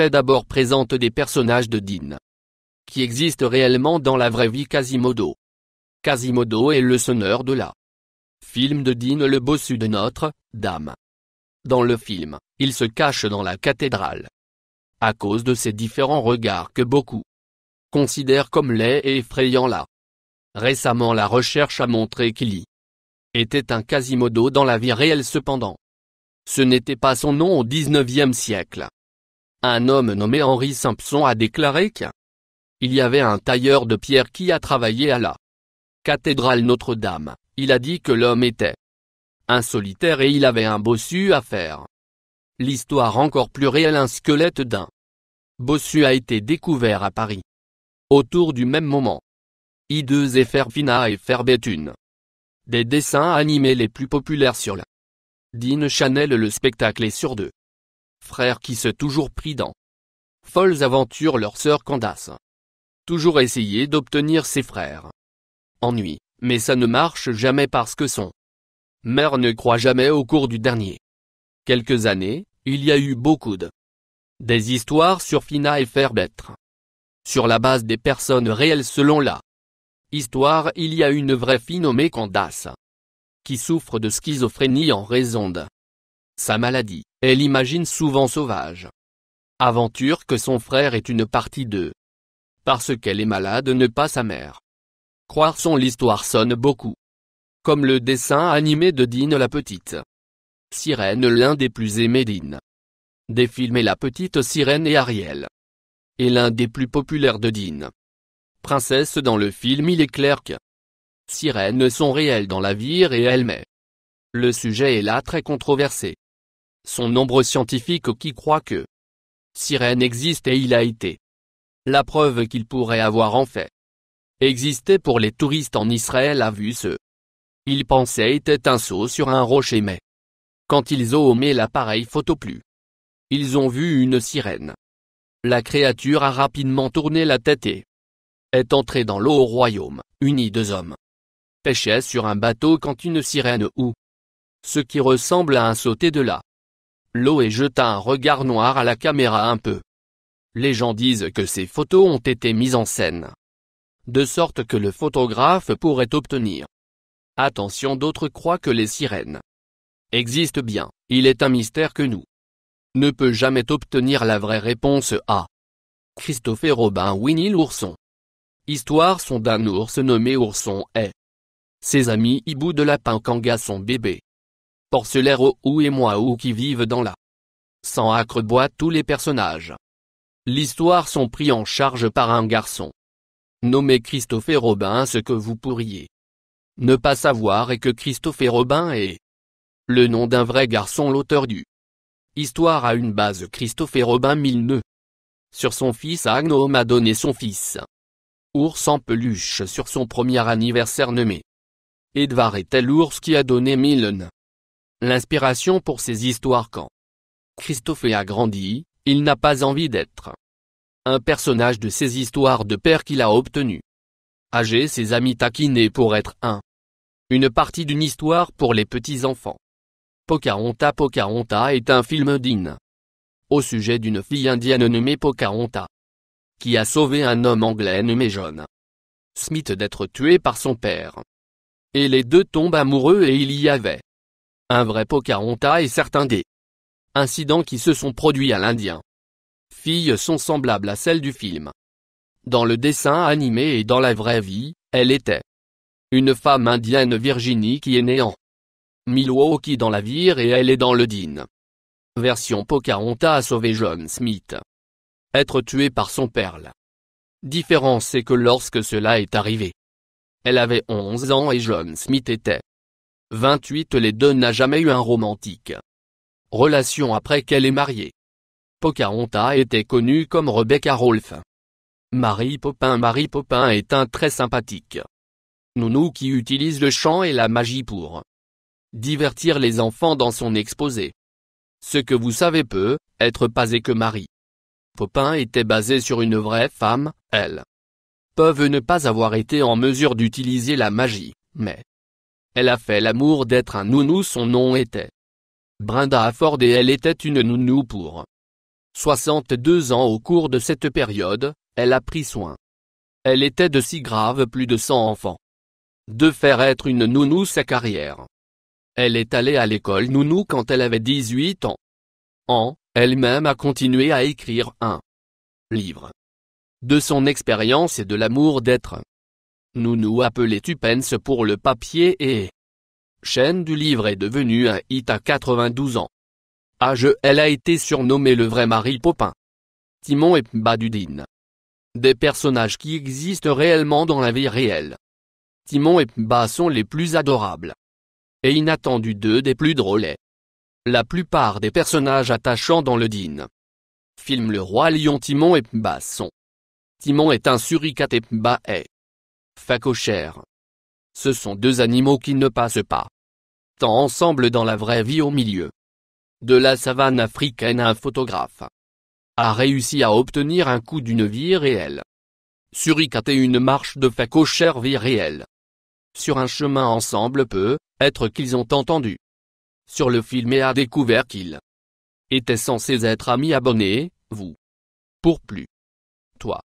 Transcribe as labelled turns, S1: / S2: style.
S1: faits d'abord présentent des personnages de Dean qui existent réellement dans la vraie vie. Quasimodo. Quasimodo est le sonneur de la film de Dean, le bossu de Notre-Dame. Dans le film, il se cache dans la cathédrale à cause de ses différents regards que beaucoup considèrent comme laids et effrayants là. Récemment, la recherche a montré qu'il y était un Quasimodo dans la vie réelle. Cependant, ce n'était pas son nom au XIXe siècle. Un homme nommé Henry Simpson a déclaré qu'il y avait un tailleur de pierre qui a travaillé à la cathédrale Notre-Dame. Il a dit que l'homme était un solitaire et il avait un bossu à faire. L'histoire encore plus réelle: un squelette d'un bossu a été découvert à Paris. Autour du même moment, Hideux et Ferfina et Ferbet, des dessins animés les plus populaires sur la Dean Channel. Le spectacle est sur deux frères qui se toujours pris dans folles aventures. Leur sœur Candace toujours essayé d'obtenir ses frères ennui, mais ça ne marche jamais parce que son mère ne croit jamais. Au cours du dernier quelques années, il y a eu beaucoup des histoires sur Fina et Ferbet. Sur la base des personnes réelles. Selon la histoire, il y a une vraie fille nommée Candace qui souffre de schizophrénie en raison de sa maladie. Elle imagine souvent sauvage aventure que son frère est une partie d'eux. Parce qu'elle est malade, ne pas sa mère croire son l'histoire sonne beaucoup comme le dessin animé de Dean la petite sirène, l'un des plus aimés Dean des films, et La petite sirène et Ariel est l'un des plus populaires de Dean. Princesse dans le film, il est clair que sirènes sont réelles dans la vie réelle, mais le sujet est là très controversé. Sont nombreux scientifiques qui croient que sirène existe et il a été la preuve qu'il pourrait avoir en fait existé pour les touristes en Israël. A vu ce ils pensaient était un saut sur un rocher, mais quand ils ont mis l'appareil photo plus, ils ont vu une sirène. La créature a rapidement tourné la tête et est entrée dans l'eau. Au Royaume-Uni, deux hommes pêchaient sur un bateau quand une sirène ou ce qui ressemble à un sauté de l'eau et jeta un regard noir à la caméra un peu. Les gens disent que ces photos ont été mises en scène de sorte que le photographe pourrait obtenir attention. D'autres croient que les sirènes existent bien. Il est un mystère que nous ne peut jamais obtenir la vraie réponse à. Christopher Robin. Winnie l'ourson. Histoire sont d'un ours nommé Ourson et ses amis hibou de lapin Kanga, son bébé porcelaire ou et Moaou qui vivent dans la 100 acres bois. Tous les personnages l'histoire sont pris en charge par un garçon nommé Christopher Robin. Ce que vous pourriez ne pas savoir est que Christopher Robin est le nom d'un vrai garçon. L'auteur du histoire a une base. Christopher Robin Milne sur son fils Agnome a donné son fils ours en peluche sur son premier anniversaire nommé Edvard. Était l'ours qui a donné Milne l'inspiration pour ses histoires. Quand Christopher a grandi, il n'a pas envie d'être un personnage de ses histoires de père qu'il a obtenu. Âgé, ses amis taquinés pour être une partie d'une histoire pour les petits-enfants. Pocahontas. Pocahontas est un film Dean au sujet d'une fille indienne nommée Pocahontas qui a sauvé un homme anglais nommé John Smith d'être tué par son père. Et les deux tombent amoureux et il y avait un vrai Pocahontas et certains des incidents qui se sont produits à l'Indien filles sont semblables à celles du film. Dans le dessin animé et dans la vraie vie, elle était une femme indienne Virginie qui est née en Milwaukee dans la vie et elle est dans le Dean version. Pocahontas a sauvé John Smith être tué par son père. La différence est que lorsque cela est arrivé, elle avait 11 ans et John Smith était 28. Les deux n'a jamais eu un romantique relation après qu'elle est mariée. Pocahontas était connue comme Rebecca Rolfe. Mary Poppins. Mary Poppins est un très sympathique nounou qui utilise le chant et la magie pour divertir les enfants dans son exposé. Ce que vous savez peut être pas est que Mary Poppins était basée sur une vraie femme. Elles peuvent ne pas avoir été en mesure d'utiliser la magie, mais elle a fait l'amour d'être un nounou. Son nom était Brenda Ford et elle était une nounou pour 62 ans. Au cours de cette période, elle a pris soin. Elle était de si grave plus de 100 enfants. De faire être une nounou sa carrière. Elle est allée à l'école nounou quand elle avait 18 ans. Elle-même a continué à écrire un livre. De son expérience et de l'amour d'être nounou appelé Tupence pour le papier et chaîne du livre est devenue un hit à 92 ans. Elle a été surnommée le vrai Mary Poppins. Timon et Pumba du Dean. Des personnages qui existent réellement dans la vie réelle. Timon et Pumba sont les plus adorables et inattendus, deux des plus drôles. La plupart des personnages attachants dans le Dean film Le Roi Lion. Timon et Pumba sont. Timon est un suricate et Pumba est phacochère. Ce sont deux animaux qui ne passent pas tant ensemble dans la vraie vie. Au milieu de la savane africaine, un photographe a réussi à obtenir un coup d'une vie réelle. Suricate et une marche de phacochère vie réelle. Sur un chemin ensemble peut être qu'ils ont entendu sur le film et a découvert qu'ils étaient censés être amis. Abonnez-vous pour plus. Toi.